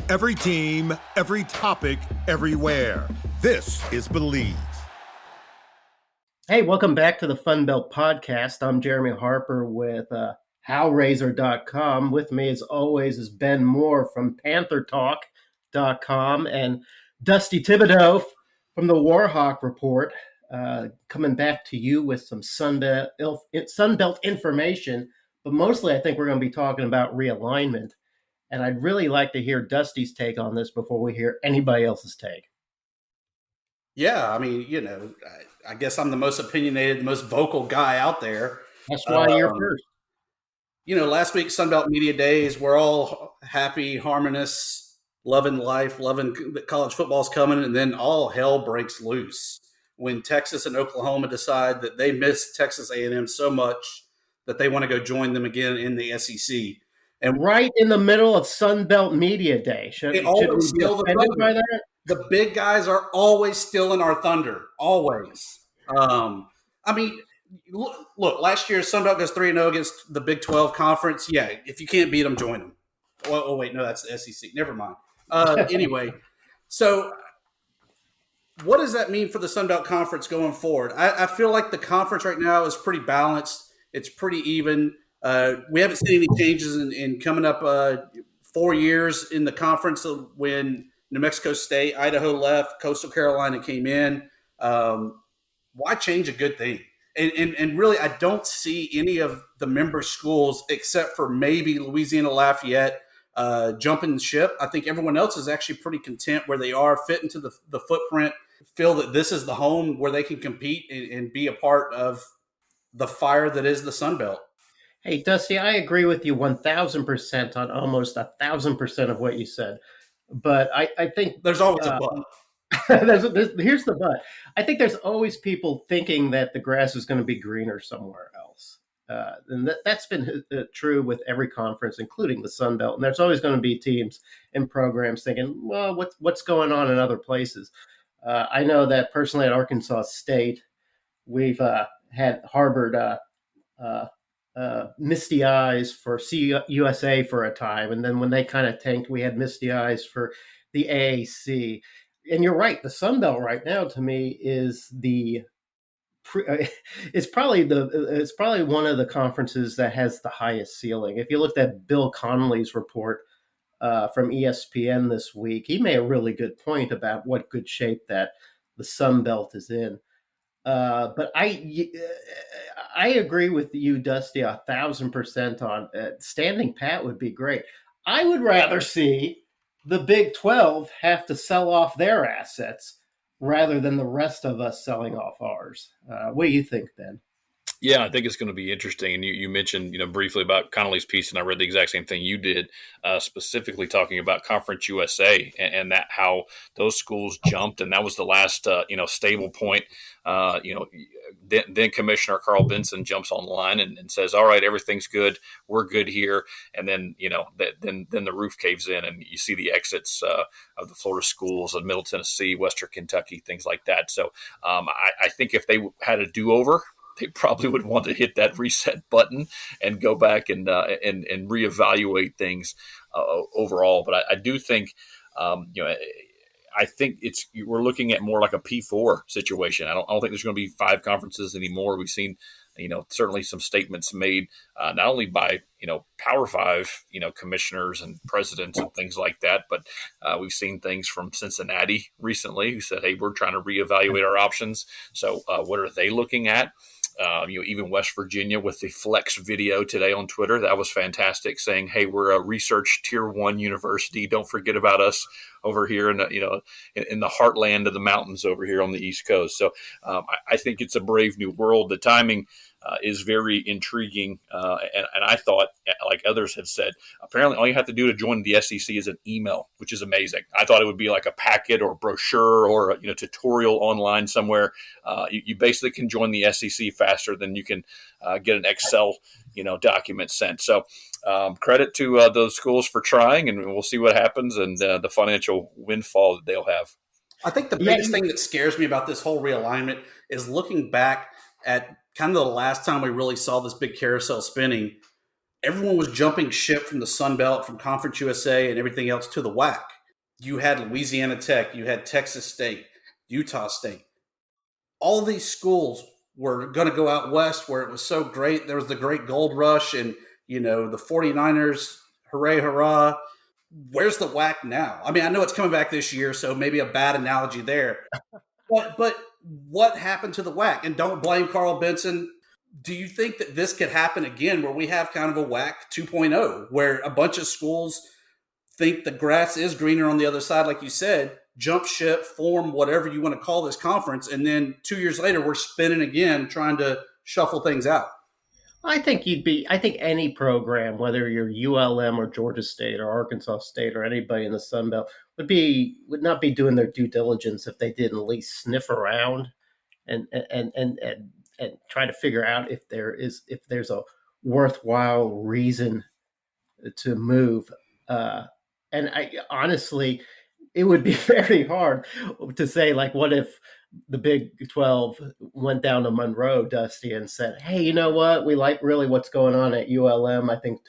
Every team, every topic, everywhere. This is Believe. Hey, welcome back to the Fun Belt Podcast. I'm Jeremy Harper with HowRazor.com. With me, as always, is Ben Moore from PantherTalk.com and Dusty Thibodeau from the Warhawk Report, coming back to you with some Sun Belt information. But mostly, I think we're going to be talking about realignment. And I'd really like to hear Dusty's take on this before we hear anybody else's take. Yeah, I mean, I guess I'm the most opinionated, the most vocal guy out there. That's why you're first. Last week, Sunbelt Media Days, we're all happy, harmonious, loving life, loving that college football's coming, and then all hell breaks loose when Texas and Oklahoma decide that they miss Texas A&M so much that they want to go join them again in the SEC. And right in the middle of Sunbelt Media Day. Should we be offended by that? The big guys are always stealing our thunder, always. Look, last year Sunbelt goes 3-0 against the Big 12 conference. Yeah, if you can't beat them, join them. Oh wait, no, that's the SEC. Never mind. Anyway, so what does that mean for the Sunbelt Conference going forward? I feel like the conference right now is pretty balanced. It's pretty even. We haven't seen any changes in coming up 4 years in the conference when New Mexico State, Idaho left, Coastal Carolina came in. Why change a good thing? And really, I don't see any of the member schools except for maybe Louisiana Lafayette jumping ship. I think everyone else is actually pretty content where they are, fit into the footprint, feel that this is the home where they can compete and be a part of the fire that is the Sun Belt. Hey, Dusty, I agree with you 1,000% on almost 1,000% of what you said. But I think there's always a but. Here's the but. I think there's always people thinking that the grass is going to be greener somewhere else. And that's been true with every conference, including the Sun Belt. And there's always going to be teams and programs thinking, well, what's going on in other places? I know that personally at Arkansas State, we've had harbored misty eyes for CUSA for a time. And then when they kind of tanked, we had misty eyes for the AAC. And you're right. The Sun Belt right now, to me, is it's probably one of the conferences that has the highest ceiling. If you looked at Bill Connolly's report from ESPN this week, he made a really good point about what good shape that the Sun Belt is in. But I agree with you, Dusty, 1,000% on standing pat would be great. I would rather see the Big 12 have to sell off their assets rather than the rest of us selling off ours. What do you think, Ben? Yeah, I think it's going to be interesting. And you mentioned, briefly about Connolly's piece, and I read the exact same thing you did, specifically talking about Conference USA and that how those schools jumped, and that was the last, stable point. Then Commissioner Carl Benson jumps on the line and says, "All right, everything's good. We're good here." And then, then the roof caves in, and you see the exits of the Florida schools of Middle Tennessee, Western Kentucky, things like that. So I think if they had a do-over, they probably would want to hit that reset button and go back and reevaluate things overall. But I do think, I think we're looking at more like a P4 situation. I don't think there's going to be 5 conferences anymore. We've seen, certainly some statements made not only by, Power 5, commissioners and presidents and things like that, but we've seen things from Cincinnati recently who said, hey, we're trying to reevaluate our options. So what are they looking at? Even West Virginia with the Flex video today on Twitter, that was fantastic, saying, hey, we're a research tier 1 university. Don't forget about us over here in the heartland of the mountains over here on the East Coast. So I think it's a brave new world. The timing is very intriguing. And I thought, like others have said, apparently all you have to do to join the SEC is an email, which is amazing. I thought it would be like a packet or brochure or a tutorial online somewhere. You basically can join the SEC faster than you can get an Excel document sent. So credit to those schools for trying, and we'll see what happens and the financial windfall that they'll have. I think the biggest thing that scares me about this whole realignment is looking back at kind of the last time we really saw this big carousel spinning. Everyone was jumping ship from the Sun Belt, from Conference USA and everything else to the WAC. You had Louisiana Tech, you had Texas State, Utah State. All these schools were going to go out west where it was so great. There was the great gold rush and, the 49ers, hooray, hurrah. Where's the WAC now? I mean, I know it's coming back this year, so maybe a bad analogy there. But what happened to the WAC? And don't blame Carl Benson. Do you think that this could happen again where we have kind of a WAC 2.0 where a bunch of schools think the grass is greener on the other side, like you said, jump ship, form whatever you want to call this conference, and then 2 years later we're spinning again trying to shuffle things out? I think any program, whether you're ULM or Georgia State or Arkansas State or anybody in the Sun Belt, would not be doing their due diligence if they didn't at least sniff around and try to figure out if there's a worthwhile reason to move. And I honestly, it would be very hard to say, like, what if the Big 12 went down to Monroe, Dusty, and said, hey, you know what? We like really what's going on at ULM. I think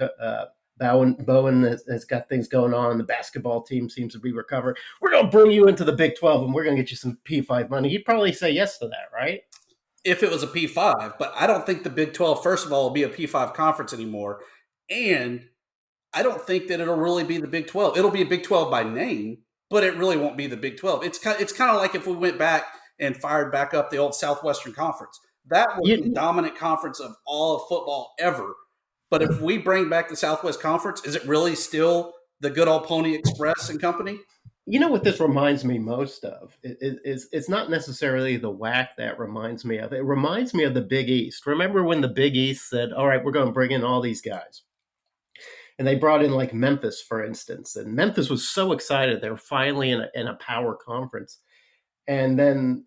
Bowen has got things going on. The basketball team seems to be recovering. We're going to bring you into the Big 12 and we're going to get you some P5 money. He'd probably say yes to that, right? If it was a P5, but I don't think the Big 12, first of all, will be a P5 conference anymore. And I don't think that it'll really be the Big 12. It'll be a Big 12 by name, but it really won't be the Big 12. It's kind of like if we went back and fired back up the old Southwestern Conference. That was the dominant conference of all of football ever. But if we bring back the Southwest Conference, is it really still the good old Pony Express and company? You know what this reminds me most of? It's not necessarily the WAC that reminds me of. It reminds me of the Big East. Remember when the Big East said, all right, we're going to bring in all these guys. And they brought in like Memphis, for instance. And Memphis was so excited. They were finally in a power conference. And then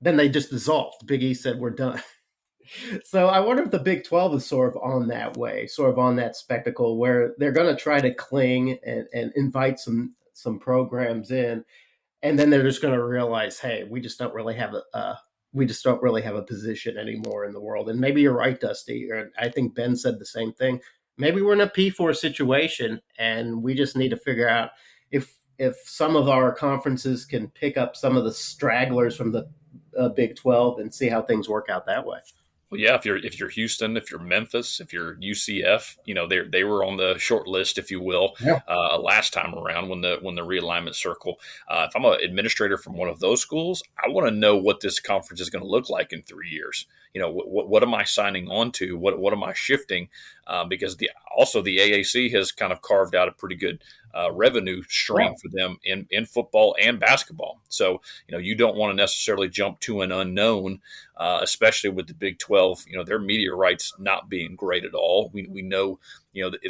they just dissolved. Big East said, we're done. So I wonder if the Big 12 is sort of on that way, sort of on that spectacle where they're going to try to cling and invite some programs in. And then they're just going to realize, hey, we just don't really have a position anymore in the world. And maybe you're right, Dusty. Or I think Ben said the same thing. Maybe we're in a P4 situation and we just need to figure out if some of our conferences can pick up some of the stragglers from the Big 12 and see how things work out that way. Well, yeah, if you're Houston, if you're Memphis, if you're UCF, they were on the short list, if you will, last time around when the realignment circle. If I'm an administrator from one of those schools, I want to know what this conference is going to look like in 3 years. What am I signing on to? What am I shifting? Because the AAC has kind of carved out a pretty good revenue stream for them in football and basketball. So, you don't want to necessarily jump to an unknown, especially with the Big 12, their media rights not being great at all. We know,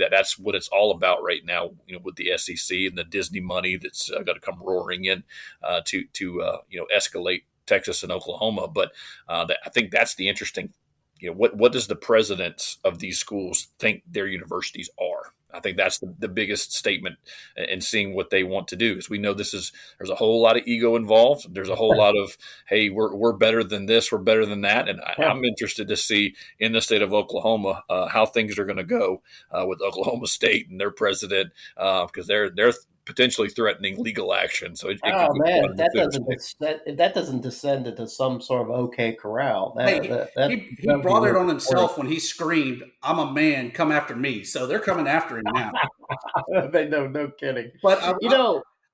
that's what it's all about right now, with the SEC and the Disney money that's got to come roaring in to escalate Texas and Oklahoma. But I think that's the interesting, what does the presidents of these schools think their universities are? I think that's the biggest statement in seeing what they want to do, because we know there's a whole lot of ego involved. There's a whole lot of, hey, we're better than this, we're better than that. And I'm interested to see in the state of Oklahoma how things are going to go with Oklahoma State and their president, because they're potentially threatening legal action. So if that doesn't descend into some sort of OK Corral. He brought it on himself when he screamed, "I'm a man, come after me." So they're coming after him now. No kidding. But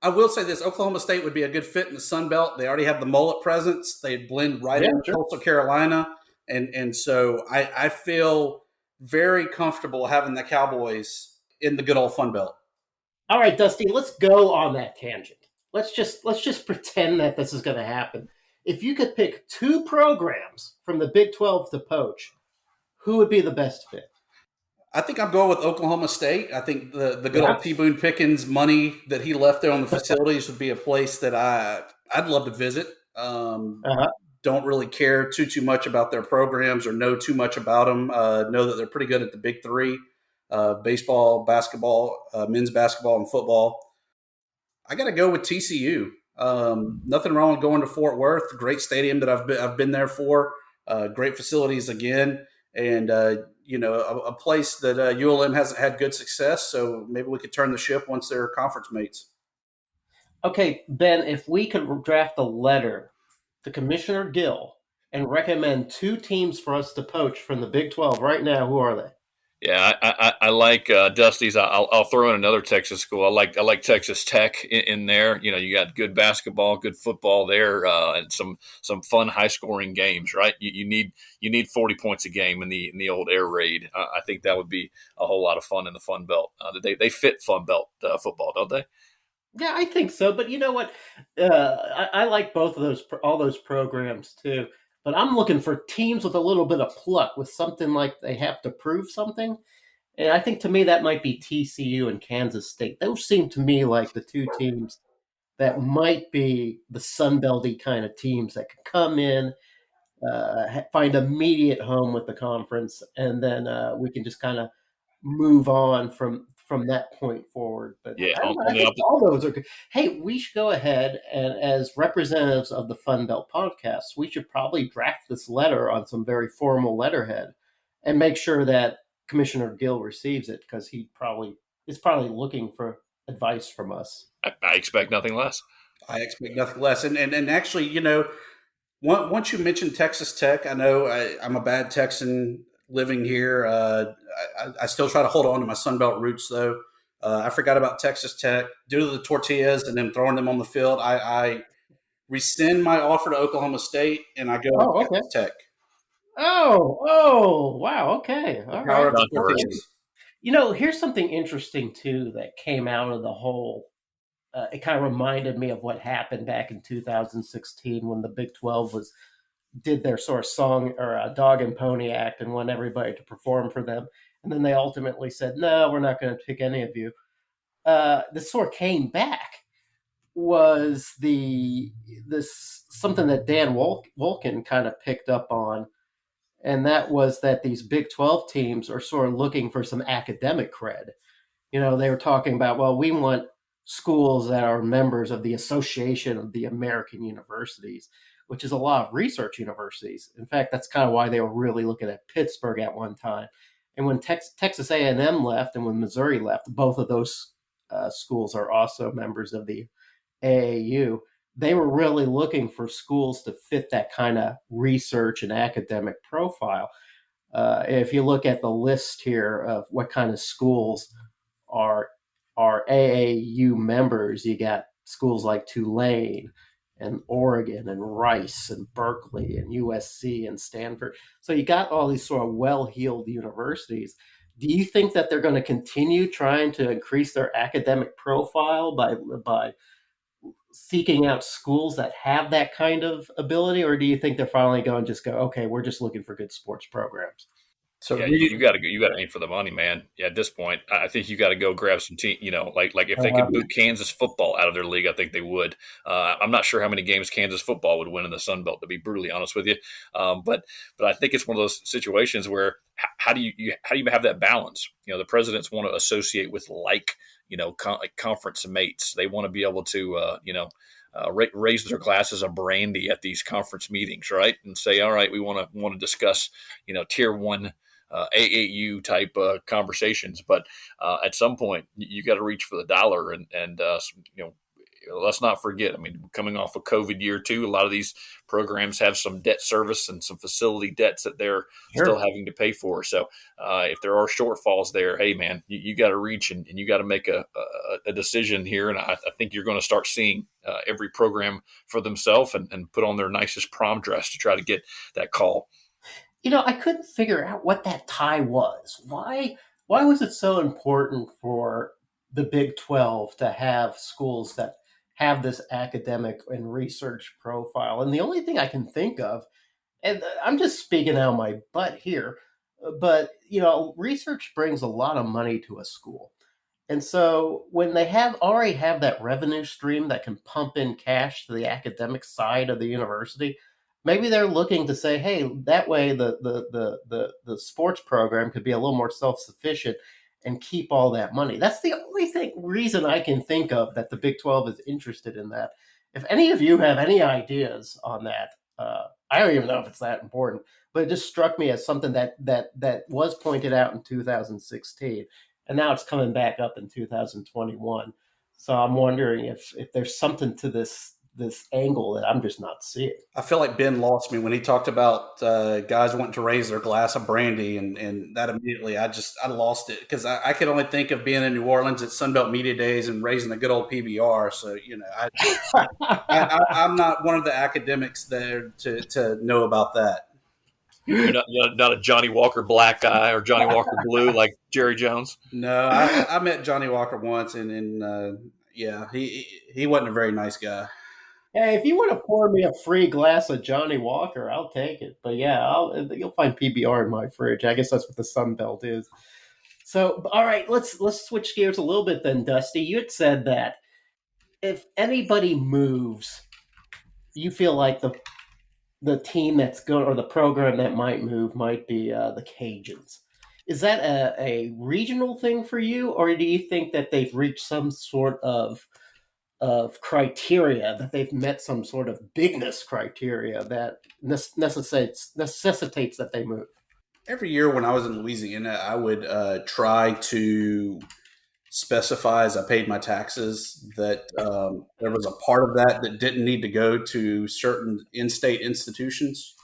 I will say this: Oklahoma State would be a good fit in the Sun Belt. They already have the mullet presence. They'd blend right into Coastal Carolina, and so I feel very comfortable having the Cowboys in the good old Fun Belt. All right, Dusty, let's go on that tangent. Let's just pretend that this is going to happen. If you could pick two programs from the Big 12 to poach, who would be the best fit? I think I'm going with Oklahoma State. I think the good old T. Boone Pickens money that he left there on the facilities would be a place that I'd love to visit. Don't really care too much about their programs or know too much about them. Know that they're pretty good at the Big Three. Baseball, basketball, men's basketball, and football. I got to go with TCU. Nothing wrong with going to Fort Worth. Great stadium that I've been there for. Great facilities again, and a place that ULM hasn't had good success. So maybe we could turn the ship once they're conference mates. Okay, Ben, if we could draft a letter to Commissioner Gill and recommend 2 teams for us to poach from the Big 12 right now, who are they? Yeah, I like Dusty's. I'll throw in another Texas school. I like Texas Tech in there. You know, you got good basketball, good football there, and some fun high scoring games. Right? You need 40 points a game in the old air raid. I think that would be a whole lot of fun in the Fun Belt. They fit Fun Belt football, don't they? Yeah, I think so. But you know what? I like both of those, all those programs too. But I'm looking for teams with a little bit of pluck, with something like they have to prove something. And I think to me that might be TCU and Kansas State. Those seem to me like the 2 teams that might be the Sun Belty kind of teams that could come in, find immediate home with the conference, and then we can just kind of move on from that point forward. But Yeah. I don't know. On I the think opposite. all those are good. Hey, we should go ahead and, as representatives of the Fun Belt podcast, we should probably draft this letter on some very formal letterhead and make sure that Commissioner Gill receives it, because he probably is probably looking for advice from us. I expect nothing less. I expect nothing less. And actually, once you mentioned Texas Tech, I know I'm a bad Texan living here. I still try to hold on to my Sunbelt roots, though. I forgot about Texas Tech due to the tortillas and then throwing them on the field. I rescind my offer to Oklahoma State and I go with Oh, okay. Texas Tech. Oh, wow. Okay. The All power right. of the Controversy. tortillas. You know, here's something interesting too that came out of the whole. It kind of reminded me of what happened back in 2016 when the Big 12 did their sort of song or dog and pony act and want everybody to perform for them, and then they ultimately said, "No, we're not going to pick any of you." This sort of came back was this something that Dan Wolkin kind of picked up on, and that was that these Big 12 teams are sort of looking for some academic cred. You know, they were talking about, well, we want schools that are members of the Association of the American Universities, which is a lot of research universities. In fact, that's kind of why they were really looking at Pittsburgh at one time. And when Texas A&M left and when Missouri left, both of those schools are also members of the AAU. They were really looking for schools to fit that kind of research and academic profile. If you look at the list here of what kind of schools are AAU members, you got schools like Tulane and Oregon and Rice and Berkeley and USC and Stanford. So you got all these sort of well-heeled universities. Do you think that they're going to continue trying to increase their academic profile by seeking out schools that have that kind of ability, or do you think they're finally going to just go, okay, we're just looking for good sports programs? So Yeah, you got to go. You got to aim for the money, man. Yeah, at this point, I think you got to go grab some team. You know, like if they could boot Kansas football out of their league, I think they would. I'm not sure how many games Kansas football would win in the Sun Belt, to be brutally honest with you. But I think it's one of those situations where how do you have that balance? You know, the presidents want to associate with like conference mates. They want to be able to raise their glasses of brandy at these conference meetings, right? And say, all right, we want to discuss tier one. AAU type conversations, but at some point you got to reach for the dollar, and let's not forget. I mean, coming off of COVID year 2, a lot of these programs have some debt service and some facility debts that they're still having to pay for. So if there are shortfalls there, hey man, you got to reach and you got to make a decision here. And I think you're going to start seeing every program for themselves and put on their nicest prom dress to try to get that call. You know, I couldn't figure out what that tie was. Why was it so important for the Big 12 to have schools that have this academic and research profile? And the only thing I can think of, and I'm just speaking out of my butt here, but research brings a lot of money to a school. And so when they already have that revenue stream that can pump in cash to the academic side of the university, maybe they're looking to say, hey, that way the sports program could be a little more self-sufficient and keep all that money. That's the only reason I can think of that the Big 12 is interested in that. If any of you have any ideas on that, I don't even know if it's that important, but it just struck me as something that was pointed out in 2016, and now it's coming back up in 2021. So I'm wondering if there's something to this angle that I'm just not seeing. I feel like Ben lost me when he talked about guys wanting to raise their glass of brandy, and that immediately I lost it because I could only think of being in New Orleans at Sunbelt Media Days and raising a good old PBR. So I'm not one of the academics there to know about that. You're not a Johnny Walker black guy or Johnny Walker blue like Jerry Jones. No, I met Johnny Walker once, and yeah, he wasn't a very nice guy. Hey, if you want to pour me a free glass of Johnny Walker, I'll take it. But yeah, you'll find PBR in my fridge. I guess that's what the Sun Belt is. So, all right, let's switch gears a little bit then, Dusty. You had said that if anybody moves, you feel like the team that's going or the program that might move might be the Cajuns. Is that a regional thing for you, or do you think that they've reached some sort of criteria, that they've met some sort of bigness criteria that necessitates that they move? Every year when I was in Louisiana, I would try to specify as I paid my taxes that there was a part of that didn't need to go to certain in-state institutions.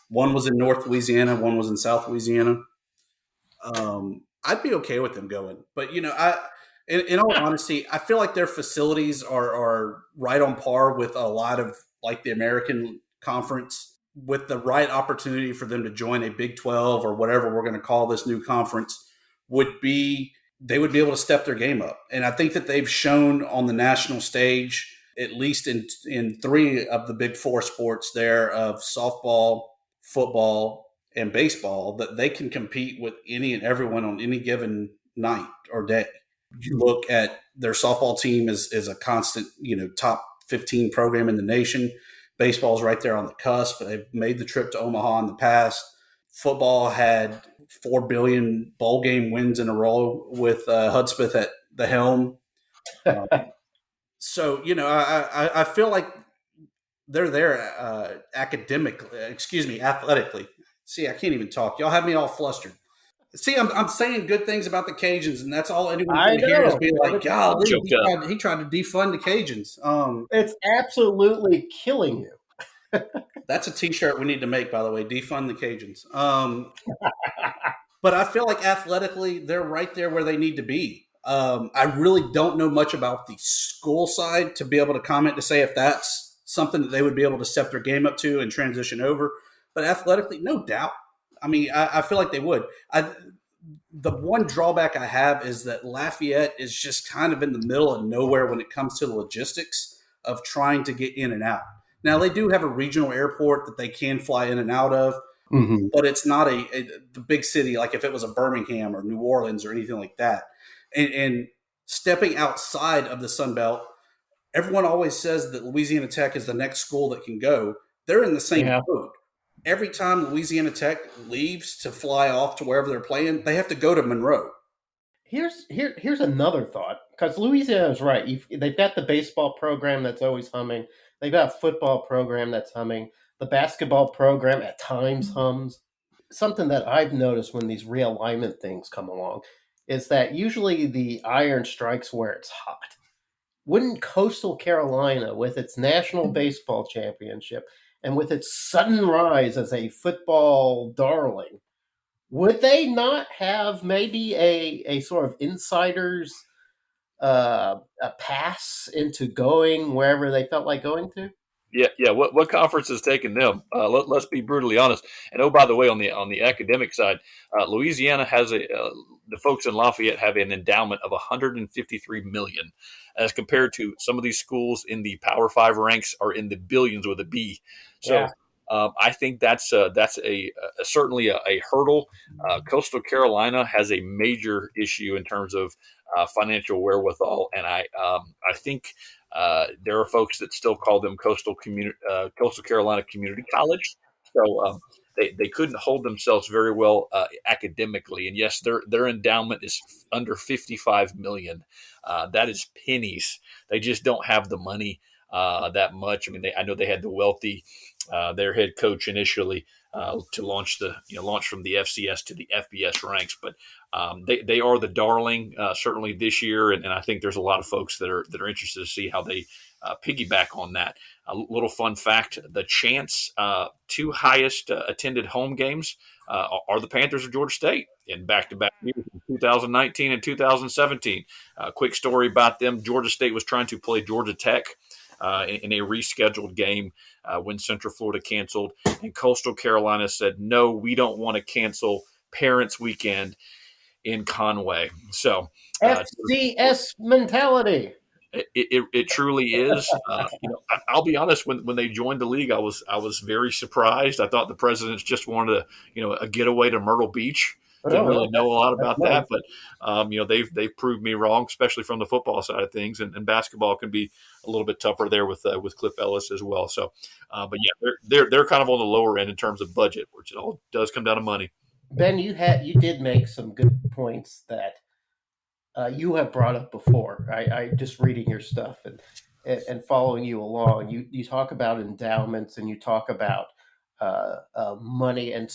One was in North Louisiana, one was in South Louisiana. I'd be okay with them going, but in all honesty, I feel like their facilities are right on par with a lot of like the American Conference. With the right opportunity for them to join a Big 12 or whatever we're going to call this new conference, they would be able to step their game up. And I think that they've shown on the national stage, at least in three of the Big Four sports there of softball, football, and baseball, that they can compete with any and everyone on any given night or day. You look at their softball team is a constant, top 15 program in the nation. Baseball's right there on the cusp. They've made the trip to Omaha in the past. Football had 4 billion bowl game wins in a row with Hudspeth at the helm. So, I feel like they're there athletically. See, I can't even talk. Y'all have me all flustered. See, I'm saying good things about the Cajuns, and that's all anyone can hear is being like, golly, he tried to defund the Cajuns. It's absolutely killing you. That's a T-shirt we need to make, by the way, defund the Cajuns. But I feel like athletically, they're right there where they need to be. I really don't know much about the school side to be able to comment to say if that's something that they would be able to step their game up to and transition over. But athletically, no doubt. I mean, I feel like they would. The one drawback I have is that Lafayette is just kind of in the middle of nowhere when it comes to the logistics of trying to get in and out. Now, they do have a regional airport that they can fly in and out of, but it's not the big city like if it was a Birmingham or New Orleans or anything like that. And stepping outside of the Sun Belt, everyone always says that Louisiana Tech is the next school that can go. They're in the same boat. Every time Louisiana Tech leaves to fly off to wherever they're playing, they have to go to Monroe. Here's another thought, because Louisiana is right. They've got the baseball program that's always humming. They've got a football program that's humming. The basketball program at times hums. Something that I've noticed when these realignment things come along is that usually the iron strikes where it's hot. Wouldn't Coastal Carolina, with its national baseball championship and with its sudden rise as a football darling, would they not have maybe a sort of insider's a pass into going wherever they felt like going to? Yeah. What conference has taken them? Let's be brutally honest. And oh, by the way, on the academic side, Louisiana has the folks in Lafayette have an endowment of $153 million, as compared to some of these schools in the Power Five ranks are in the billions with a B. So. Yeah. I think that's certainly a hurdle. Coastal Carolina has a major issue in terms of financial wherewithal, and I think there are folks that still call them Coastal Carolina Community College. So they couldn't hold themselves very well academically, and yes, their endowment is under $55 million. That is pennies. They just don't have the money that much. I mean, I know they had the wealthy. Their head coach initially to launch from the FCS to the FBS ranks, but They are the darling certainly this year, and I think there's a lot of folks that are interested to see how they piggyback on that. A little fun fact: the Chance two highest attended home games are the Panthers of Georgia State in back-to-back years, in 2019 and 2017. Quick story about them: Georgia State was trying to play Georgia Tech in a rescheduled game when Central Florida canceled, and Coastal Carolina said, "No, we don't want to cancel Parents Weekend in Conway." So FCS mentality. It truly is. I'll be honest. When they joined the league, I was very surprised. I thought the presidents just wanted a getaway to Myrtle Beach. Didn't really know a lot about that, but they've proved me wrong, especially from the football side of things. And basketball can be a little bit tougher there with Cliff Ellis as well. So, but yeah, they're kind of on the lower end in terms of budget, which it all does come down to money. Ben, you did make some good points that you have brought up before. I just reading your stuff and following you along. You talk about endowments and you talk about money, and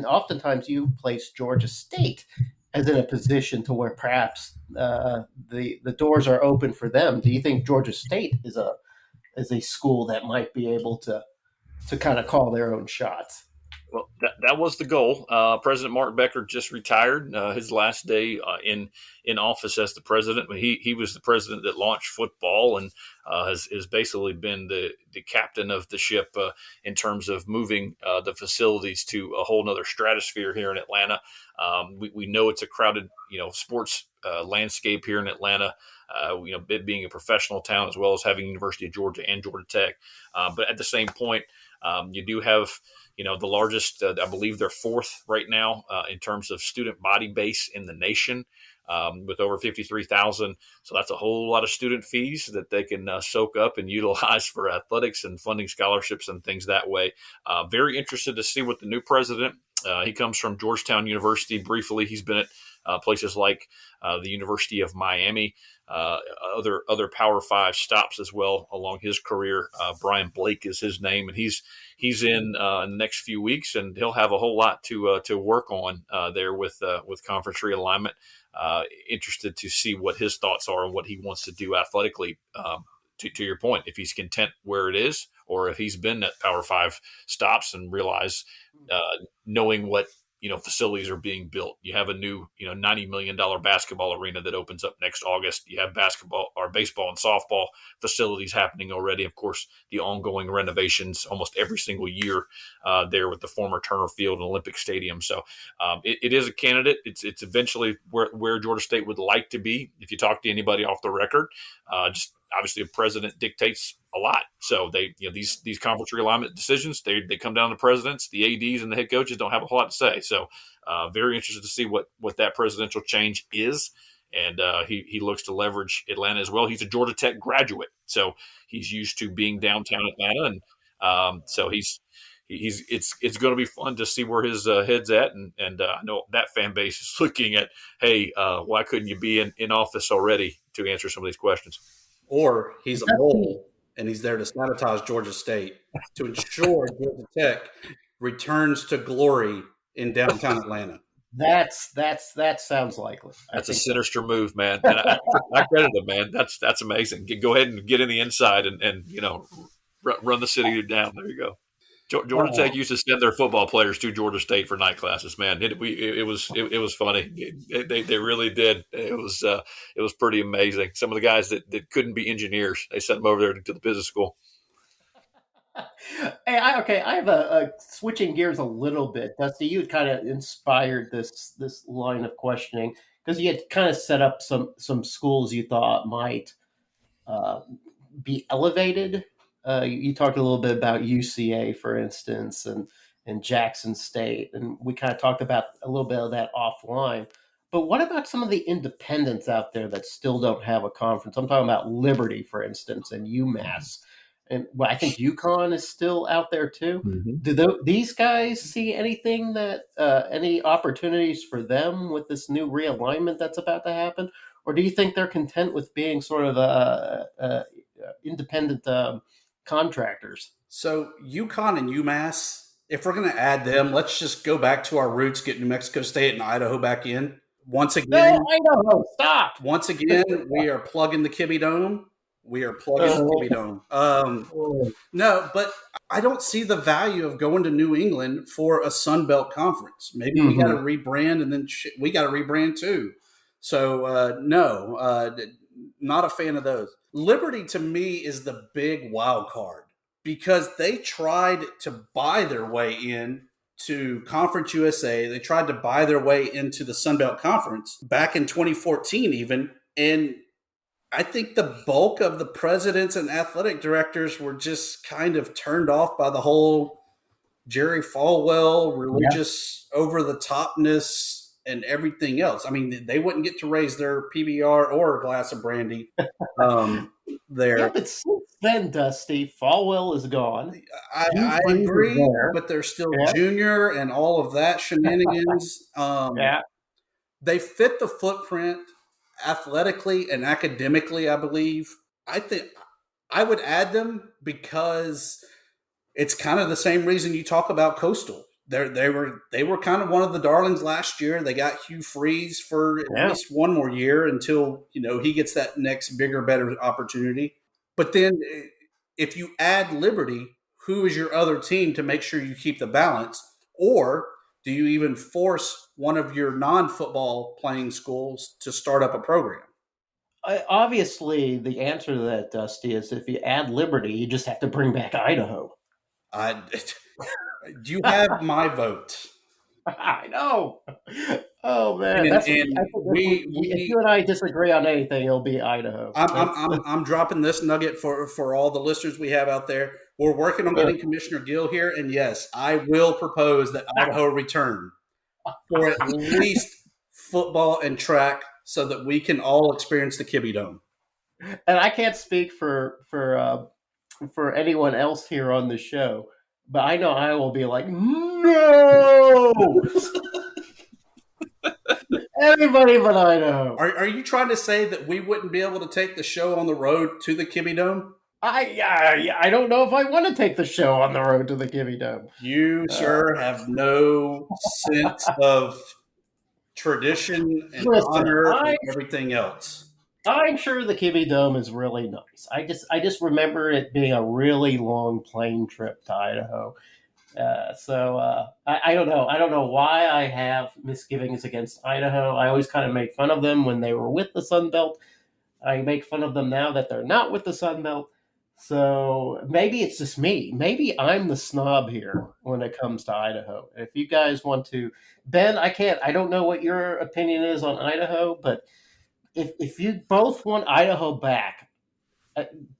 oftentimes you place Georgia State as in a position to where perhaps the doors are open for them. Do you think Georgia State is a school that might be able to kind of call their own shots? Well, that was the goal. President Mark Becker just retired. His last day in office as the president. He was the president that launched football and has basically been the captain of the ship in terms of moving the facilities to a whole nother stratosphere here in Atlanta. We know it's a crowded sports landscape here in Atlanta. It being a professional town as well as having University of Georgia and Georgia Tech. But at the same point, you do have the largest, I believe they're fourth right now in terms of student body base in the nation with over 53,000. So that's a whole lot of student fees that they can soak up and utilize for athletics and funding scholarships and things that way. Very interested to see what the new president, he comes from Georgetown University. Briefly, he's been at places like the University of Miami, other Power 5 stops as well along his career. Brian Blake is his name, and he's in the next few weeks, and he'll have a whole lot to work on there with conference realignment. Interested to see what his thoughts are and what he wants to do athletically. To your point, if he's content where it is, or if he's been at Power 5 stops and realize knowing what facilities are being built. You have a new, $90 million basketball arena that opens up next August. You have baseball and softball facilities happening already. Of course, the ongoing renovations almost every single year there with the former Turner Field and Olympic Stadium. So it is a candidate. It's eventually where Georgia State would like to be. If you talk to anybody off the record, just obviously a president dictates a lot. So these conference realignment decisions, they come down to presidents, the ADs and the head coaches don't have a whole lot to say. So very interested to see what that presidential change is. And he looks to leverage Atlanta as well. He's a Georgia Tech graduate, so he's used to being downtown Atlanta. And so it's going to be fun to see where his head's at. And I know that fan base is looking at, hey, why couldn't you be in office already to answer some of these questions? Or he's a mole and he's there to sabotage Georgia State to ensure Georgia Tech returns to glory in downtown Atlanta. That sounds likely. That's a sinister move, man. And I credit him, man. That's amazing. Go ahead and get in the inside and run the city down. There you go. Georgia Tech used to send their football players to Georgia State for night classes. Man, it was funny. They really did. It was pretty amazing. Some of the guys that couldn't be engineers, they sent them over there to the business school. Hey, I have a switching gears a little bit. Dusty, you had kind of inspired this line of questioning because you had kind of set up some schools you thought might be elevated. You talked a little bit about UCA, for instance, and Jackson State, and we kind of talked about a little bit of that offline. But what about some of the independents out there that still don't have a conference? I'm talking about Liberty, for instance, and UMass. And I think UConn is still out there too. Mm-hmm. Do these guys see anything any opportunities for them with this new realignment that's about to happen? Or do you think they're content with being sort of independent contractors? So UConn and UMass, if we're going to add them, let's just go back to our roots, get New Mexico State and Idaho back in. Once again, No, Idaho, stop. once again, we are plugging the Kibby Dome. We are plugging the Kibby Dome. No, but I don't see the value of going to New England for a Sun Belt conference. Maybe we got to rebrand, and then we got to rebrand too. So no, not a fan of those. Liberty to me is the big wild card because they tried to buy their way in to Conference USA. They tried to buy their way into the Sun Belt Conference back in 2014 even, and I think the bulk of the presidents and athletic directors were just kind of turned off by the whole Jerry Falwell religious over-the-topness and everything else. I mean, they wouldn't get to raise their PBR or a glass of brandy there. Yeah, but since then, Dusty, Falwell is gone. I agree, but they're still junior and all of that shenanigans. They fit the footprint athletically and academically, I believe. I think I would add them because it's kind of the same reason you talk about Coastal. They were kind of one of the darlings last year. They got Hugh Freeze for at least one more year until he gets that next bigger, better opportunity. But then if you add Liberty, who is your other team to make sure you keep the balance? Or do you even force one of your non-football playing schools to start up a program? Obviously, the answer to that, Dusty, is if you add Liberty, you just have to bring back Idaho. You have my vote. I know. Oh man, if you and I disagree on anything, it'll be Idaho. I'm dropping this nugget for all the listeners we have out there. We're working on getting Commissioner Gill here, and yes, I will propose that Idaho return for at least football and track, so that we can all experience the Kibby Dome. And I can't speak for anyone else here on the show, but I know I will be like, no. Everybody but Idaho. Are you trying to say that we wouldn't be able to take the show on the road to the Kibby Dome? I don't know if I want to take the show on the road to the Kibby Dome. You, sir, have no sense of tradition and honor and everything else. I'm sure the Kibby Dome is really nice. I just remember it being a really long plane trip to Idaho. I don't know. I don't know why I have misgivings against Idaho. I always kind of made fun of them when they were with the Sun Belt. I make fun of them now that they're not with the Sun Belt. So maybe it's just me. Maybe I'm the snob here when it comes to Idaho. If you guys want to, Ben, I don't know what your opinion is on Idaho, but if you both want Idaho back,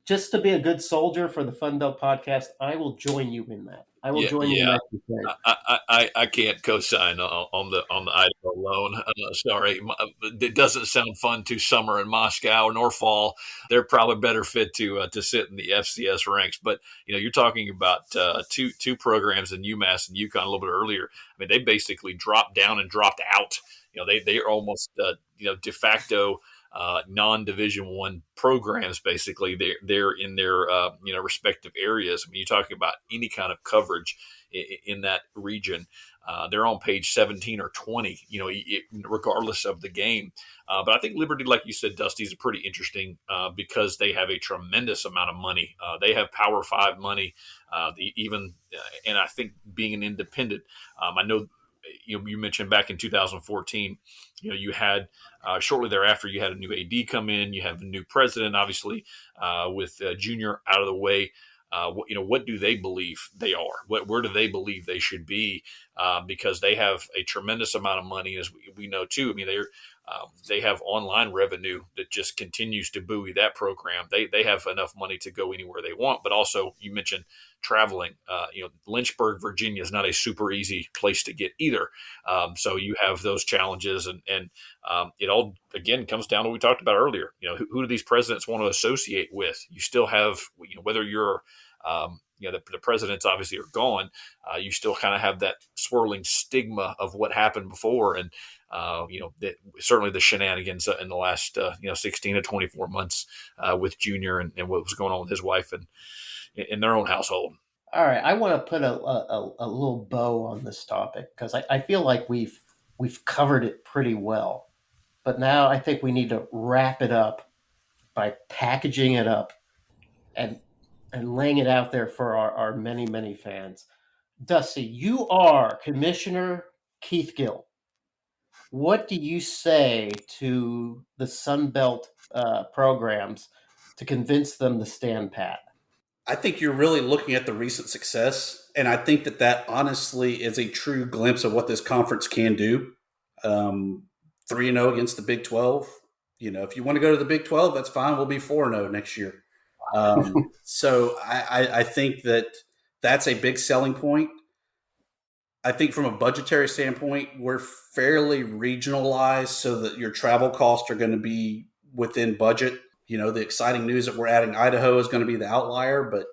just to be a good soldier for the Fun Belt podcast, I will join you in that. I will join you in that. I can't co-sign on the Idaho alone. Sorry, it doesn't sound fun to summer in Moscow nor fall. They're probably better fit to sit in the FCS ranks. But you're talking about two programs in UMass and UConn a little bit earlier. I mean, they basically dropped down and dropped out. They are almost de facto non-Division I programs. Basically, they're in their respective areas. I mean, you're talking about any kind of coverage in that region. They're on page 17 or 20, regardless of the game. But I think Liberty, like you said, Dusty, is pretty interesting because they have a tremendous amount of money. They have Power 5 money, and I think being an independent, I know. You mentioned back in 2014, you had shortly thereafter, you had a new AD come in, you have a new president, obviously, with Junior out of the way. What do they believe they are? Where do they believe they should be? Because they have a tremendous amount of money, as we know too. I mean, they have online revenue that just continues to buoy that program. They have enough money to go anywhere they want, but also you mentioned traveling. Lynchburg, Virginia is not a super easy place to get either. So you have those challenges, and it all again comes down to what we talked about earlier. Who do these presidents want to associate with? You still have whether you're the presidents obviously are gone. You still kind of have that swirling stigma of what happened before, and certainly the shenanigans in the last 16 to 24 months with Junior and what was going on with his wife and in their own household. All right, I want to put a little bow on this topic because I feel like we've covered it pretty well. But now I think we need to wrap it up by packaging it up and laying it out there for our many, many fans. Dusty, you are Commissioner Keith Gill. What do you say to the Sunbelt programs to convince them to stand pat? I think you're really looking at the recent success, and I think that honestly is a true glimpse of what this conference can do. 3-0 against the Big 12. If you want to go to the Big 12, that's fine. We'll be 4-0 next year. So I think that's a big selling point. I think from a budgetary standpoint, we're fairly regionalized so that your travel costs are going to be within budget. The exciting news that we're adding Idaho is going to be the outlier, but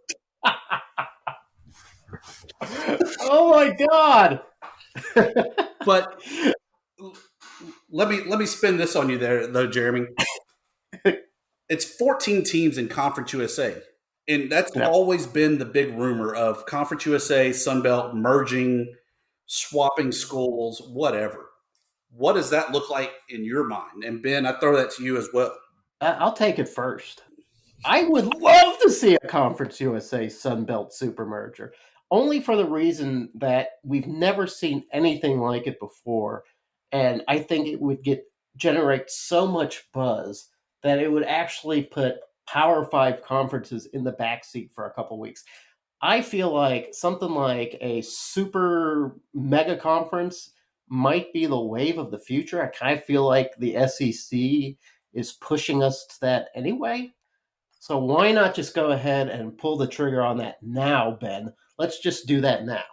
oh my God! But let me spin this on you there, though, Jeremy. It's 14 teams in Conference USA, and that's always been the big rumor of Conference USA, Sunbelt merging, swapping schools, whatever. What does that look like in your mind? And Ben, I throw that to you as well. I'll take it first. I would love to see a Conference USA Sunbelt super merger, only for the reason that we've never seen anything like it before. And I think it would generate so much buzz that it would actually put Power 5 conferences in the backseat for a couple weeks. I feel like something like a super mega conference might be the wave of the future. I kind of feel like the SEC is pushing us to that anyway. So why not just go ahead and pull the trigger on that now, Ben? Let's just do that now.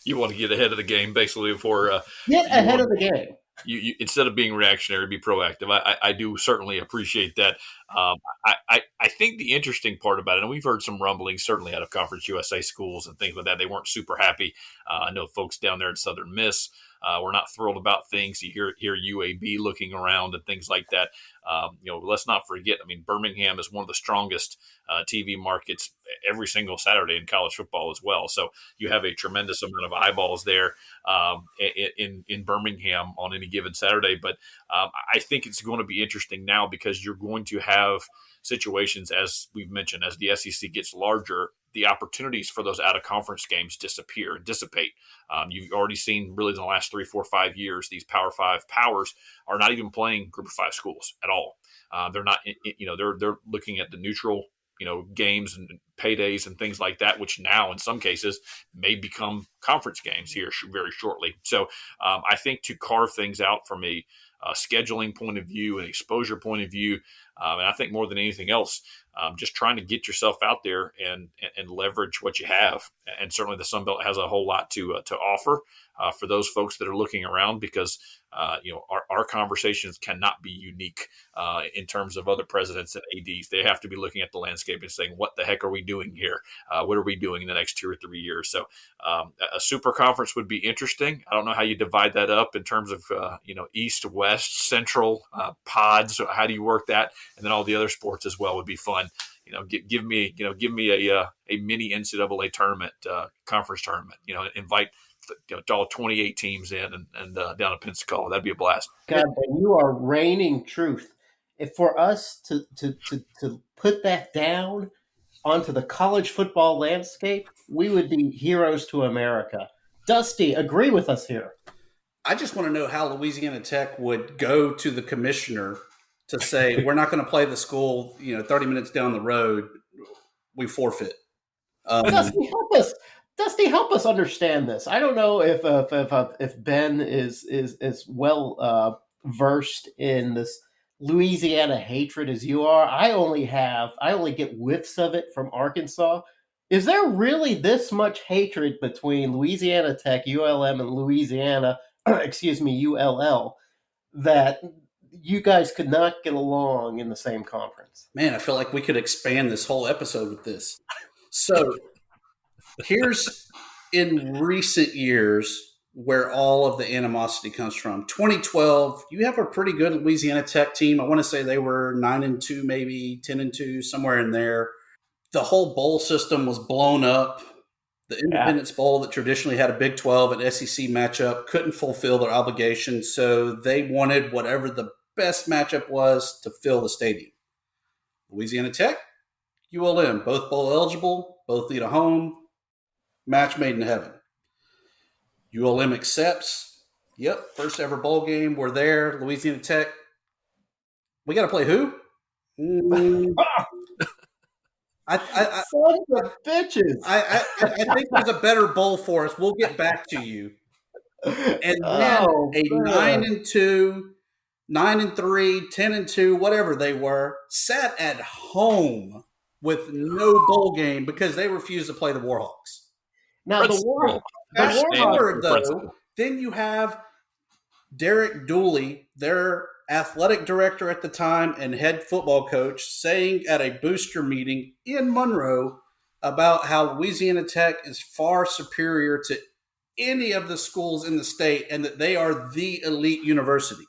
You want to get ahead of the game, basically, before get ahead of the game. You instead of being reactionary, be proactive. I do certainly appreciate that. I think the interesting part about it, and we've heard some rumblings certainly out of Conference USA schools and things like that. They weren't super happy. I know folks down there in Southern Miss were not thrilled about things. You hear UAB looking around and things like that. Let's not forget. I mean, Birmingham is one of the strongest TV markets every single Saturday in college football as well. So you have a tremendous amount of eyeballs there in Birmingham on any given Saturday. But I think it's going to be interesting now because you're going to have situations, as we've mentioned, as the SEC gets larger, the opportunities for those out-of-conference games dissipate. You've already seen really in the last 3, 4, 5 years, these Power 5 powers are not even playing Group of 5 schools at all. They're not, they're looking at the neutral, games and paydays and things like that, which now in some cases may become conference games here very shortly. So I think to carve things out from a scheduling point of view, an exposure point of view, and I think more than anything else, just trying to get yourself out there and leverage what you have. And certainly the Sun Belt has a whole lot to offer for those folks that are looking around because, our conversations cannot be unique in terms of other presidents and ADs. They have to be looking at the landscape and saying, what the heck are we doing here? What are we doing in the next 2 or 3 years? So a super conference would be interesting. I don't know how you divide that up in terms of, East, West, Central pods. How do you work that? And then all the other sports as well would be fun. Give me a mini NCAA tournament, conference tournament. Invite all 28 teams in and down to Pensacola. That'd be a blast. God, you are reigning truth. If for us to put that down onto the college football landscape, we would be heroes to America. Dusty, agree with us here. I just want to know how Louisiana Tech would go to the commissioner to say, we're not going to play the school, 30 minutes down the road, we forfeit. Dusty, help us. Dusty, help us understand this. I don't know if Ben is well versed in this Louisiana hatred as you are. I only get whiffs of it from Arkansas. Is there really this much hatred between Louisiana Tech, ULM, and Louisiana, ULL, that you guys could not get along in the same conference? Man, I feel like we could expand this whole episode with this. So here's in recent years where all of the animosity comes from. 2012, you have a pretty good Louisiana Tech team. I want to say they were 9-2, maybe 10-2, somewhere in there. The whole bowl system was blown up. The Independence Bowl that traditionally had a Big 12 and SEC matchup couldn't fulfill their obligation, so they wanted whatever the best matchup was to fill the stadium. Louisiana Tech, ULM, both bowl eligible, both need a home, match made in heaven. ULM accepts. Yep, first ever bowl game. We're there. Louisiana Tech. We got to play who? Son of bitches. I think there's a better bowl for us. We'll get back to you. And then a 9-2, 9-3, 10-2, whatever they were, sat at home with no bowl game because they refused to play the Warhawks. Now the Warhawks. Fast forward, though, then you have Derek Dooley, their athletic director at the time and head football coach, saying at a booster meeting in Monroe about how Louisiana Tech is far superior to any of the schools in the state and that they are the elite university.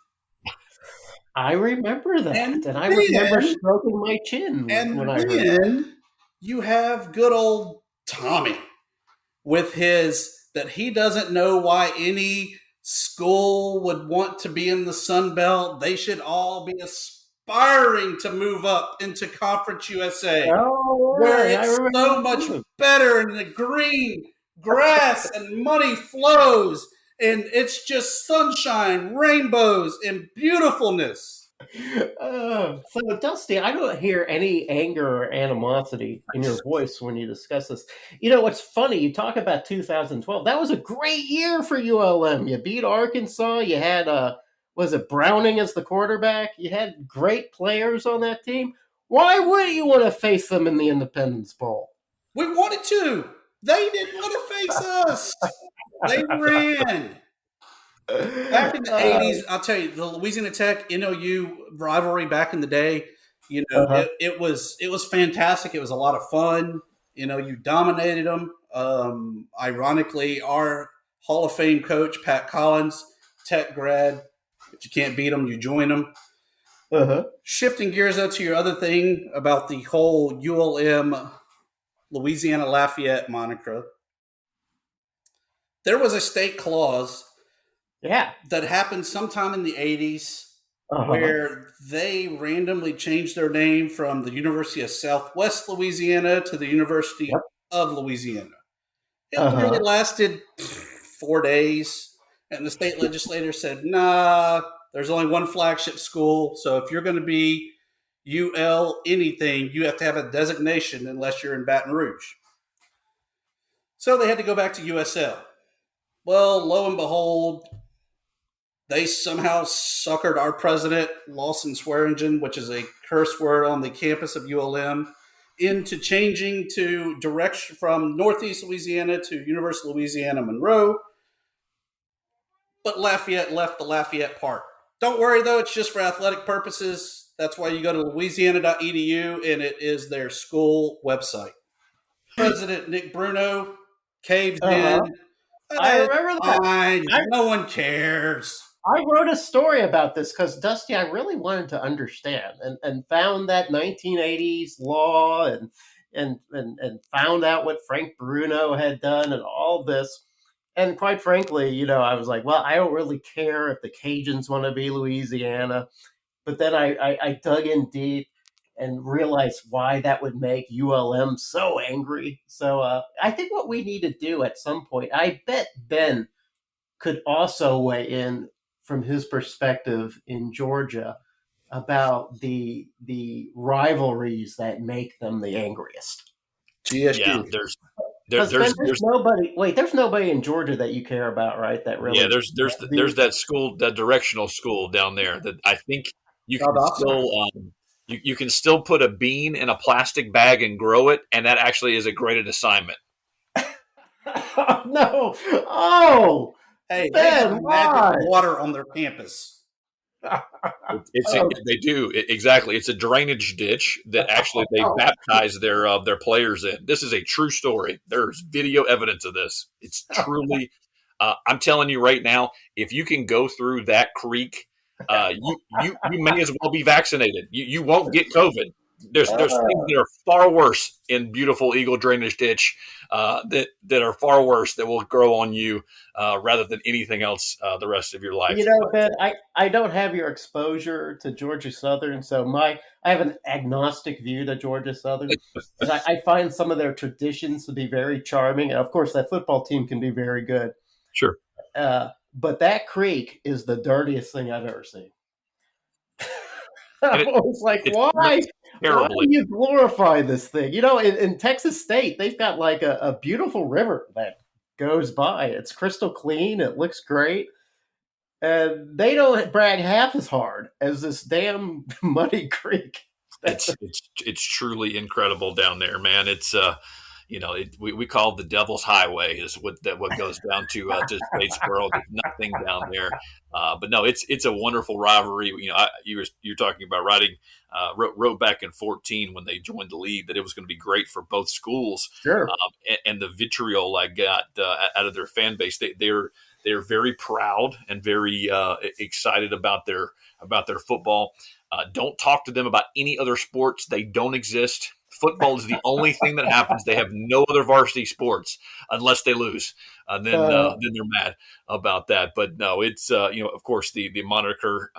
I remember that. And I remember stroking my chin when I heard that. You have good old Tommy with his that he doesn't know why any school would want to be in the Sun Belt. They should all be aspiring to move up into Conference USA, where it's so much better and the green grass and money flows and it's just sunshine, rainbows, and beautifulness. So, Dusty, I don't hear any anger or animosity in your voice when you discuss this. You know, what's funny, you talk about 2012. That was a great year for ULM. You beat Arkansas. You had, was it Browning as the quarterback? You had great players on that team. Why would you want to face them in the Independence Bowl? We wanted to. They didn't want to face us. They ran. Back in the 80s, I'll tell you, the Louisiana Tech NOU rivalry back in the day, you know, it was fantastic. It was a lot of fun. You know, you dominated them. Ironically, our Hall of Fame coach, Pat Collins, Tech grad, but you can't beat them, you join them. Shifting gears though to your other thing about the whole ULM Louisiana Lafayette moniker, there was a state clause that happened sometime in the 80s where they randomly changed their name from the University of Southwest Louisiana to the University of Louisiana. It really lasted 4 days, and the state legislature said, nah, there's only one flagship school, so if you're going to be UL anything, you have to have a designation unless you're in Baton Rouge. So they had to go back to USL. Well, lo and behold, they somehow suckered our president, Lawson Swearingen, which is a curse word on the campus of ULM, into changing to direction from Northeast Louisiana to University of Louisiana Monroe. But Lafayette left the Lafayette part. Don't worry, though. It's just for athletic purposes. That's why you go to louisiana.edu, and it is their school website. President Nick Bruno caved in. I remember that. No one cares. I wrote a story about this because, Dusty, I really wanted to understand and found that 1980s law and found out what Frank Bruno had done and all this. And quite frankly, you know, I was like, well, I don't really care if the Cajuns want to be Louisiana. But then I dug in deep and realized why that would make ULM so angry. So I think what we need to do at some point, I bet Ben could also weigh in from his perspective in Georgia about the rivalries that make them the angriest. GSU. Yeah, there's nobody. Wait, there's nobody in Georgia that you care about, right? That really. Yeah, there's that school, that directional school down there that I think you can still you can still put a bean in a plastic bag and grow it, and that actually is a graded assignment. No. Oh. Hey, they have magic water on their campus. They do exactly. It's a drainage ditch that actually they baptize their players in. This is a true story. There's video evidence of this. It's truly. I'm telling you right now, if you can go through that creek, you may as well be vaccinated. You won't get COVID. There's things that are far worse in beautiful Eagle drainage ditch that are far worse that will grow on you rather than anything else the rest of your life. Ben, I don't have your exposure to Georgia Southern, so I have an agnostic view to Georgia Southern. And I find some of their traditions to be very charming. And of course, that football team can be very good. Sure. But that creek is the dirtiest thing I've ever seen. I was like, why do you glorify this thing? In Texas State, they've got like a beautiful river that goes by. It's crystal clean. It looks great. And they don't brag half as hard as this damn muddy creek. It's truly incredible down there, man. It's we call it the Devil's Highway is what goes down to Statesboro. There's nothing down there, but no, it's a wonderful rivalry. You're talking about wrote back in 2014 when they joined the league that it was going to be great for both schools. Sure. And the vitriol I got out of their fan base, they're very proud and very excited about their football. Don't talk to them about any other sports. They don't exist. Football is the only thing that happens. They have no other varsity sports unless they lose. Then they're mad about that. But no, it's of course the moniker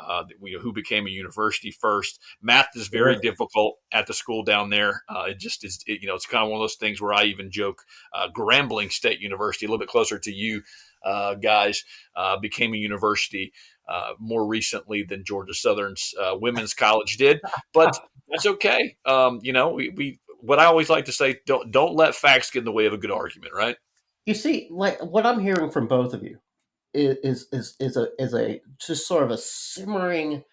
who became a university first. Math is very difficult at the school down there. It just is. It's kind of one of those things where I even joke. Grambling State University, a little bit closer to you guys, became a university more recently than Georgia Southern's women's college did, but that's okay. What I always like to say, don't let facts get in the way of a good argument, right? You see, like what I'm hearing from both of you is a just sort of a simmering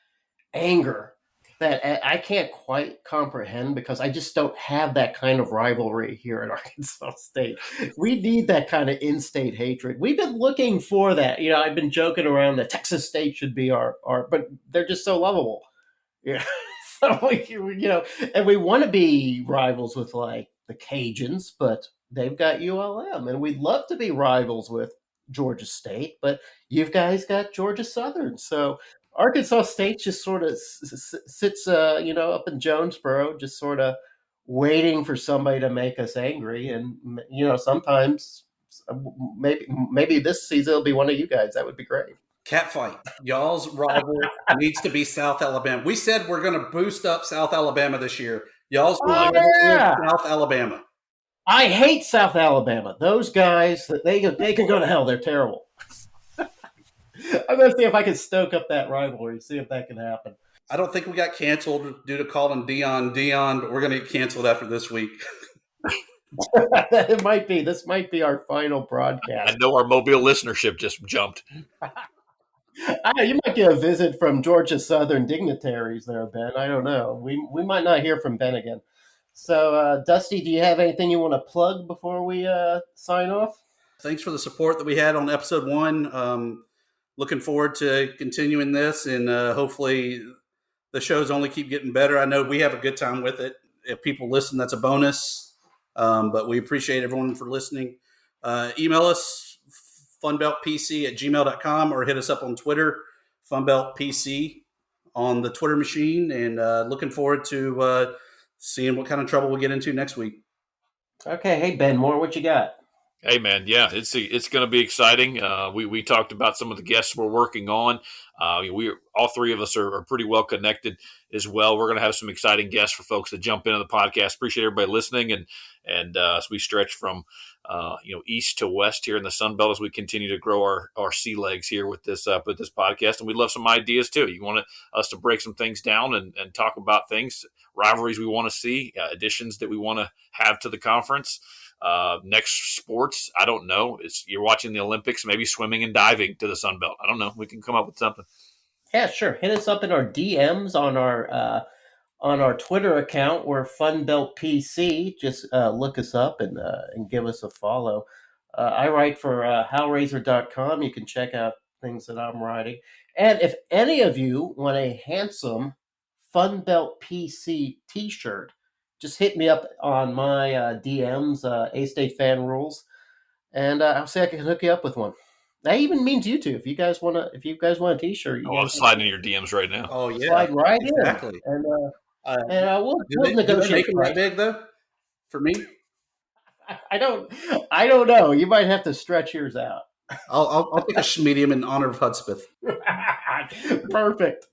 anger that I can't quite comprehend because I just don't have that kind of rivalry here at Arkansas State. We need that kind of in-state hatred. We've been looking for that. I've been joking around that Texas State should be our but they're just so lovable. Yeah. So and we want to be rivals with like the Cajuns, but they've got ULM, and we'd love to be rivals with Georgia State, but you guys got Georgia Southern. So Arkansas State just sort of sits, up in Jonesboro, just sort of waiting for somebody to make us angry. And, sometimes maybe this season it'll be one of you guys. That would be great. Catfight. Y'all's rival needs to be South Alabama. We said we're going to boost up South Alabama this year. Y'all's rival is South Alabama. I hate South Alabama. Those guys, they can go to hell. They're terrible. I'm going to see if I can stoke up that rivalry, see if that can happen. I don't think we got canceled due to calling Dion, but we're going to get canceled after this week. It might be. This might be our final broadcast. I know our Mobile listenership just jumped. You might get a visit from Georgia Southern dignitaries there, Ben. I don't know. We might not hear from Ben again. So, Dusty, do you have anything you want to plug before we sign off? Thanks for the support that we had on episode 1. Looking forward to continuing this, and hopefully the shows only keep getting better. I know we have a good time with it. If people listen, that's a bonus. But we appreciate everyone for listening. Email us, funbeltpc@gmail.com, or hit us up on Twitter, funbeltpc on the Twitter machine. And looking forward to seeing what kind of trouble we'll get into next week. Okay. Hey, Ben Moore, what you got? Hey, man, yeah, it's going to be exciting. We talked about some of the guests we're working on. We all three of us are pretty well connected as well. We're going to have some exciting guests for folks to jump into the podcast. Appreciate everybody listening, and as we stretch from east to west here in the Sun Belt as we continue to grow our sea legs here with this podcast. And we'd love some ideas too. You want us to break some things down and talk about things, rivalries we want to see, additions that we want to have to the conference. Next sports, I don't know. You're watching the Olympics, maybe swimming and diving to the Sun Belt. I don't know. We can come up with something. Yeah, sure. Hit us up in our DMs on our Twitter account. We're FunBeltPC. Just look us up and give us a follow. I write for howraiser.com. You can check out things that I'm writing. And if any of you want a handsome FunBeltPC t-shirt, just hit me up on my DMs, A-State Fan Rules, and I'll see if I can hook you up with one. That even means you two. If you guys want a T-shirt, I'm sliding in your DMs right now. Oh yeah, slide right exactly. in, and And we'll Do they negotiate. make them price. that big though? For me, I don't know. You might have to stretch yours out. I'll take a medium in honor of Hudspeth. Perfect.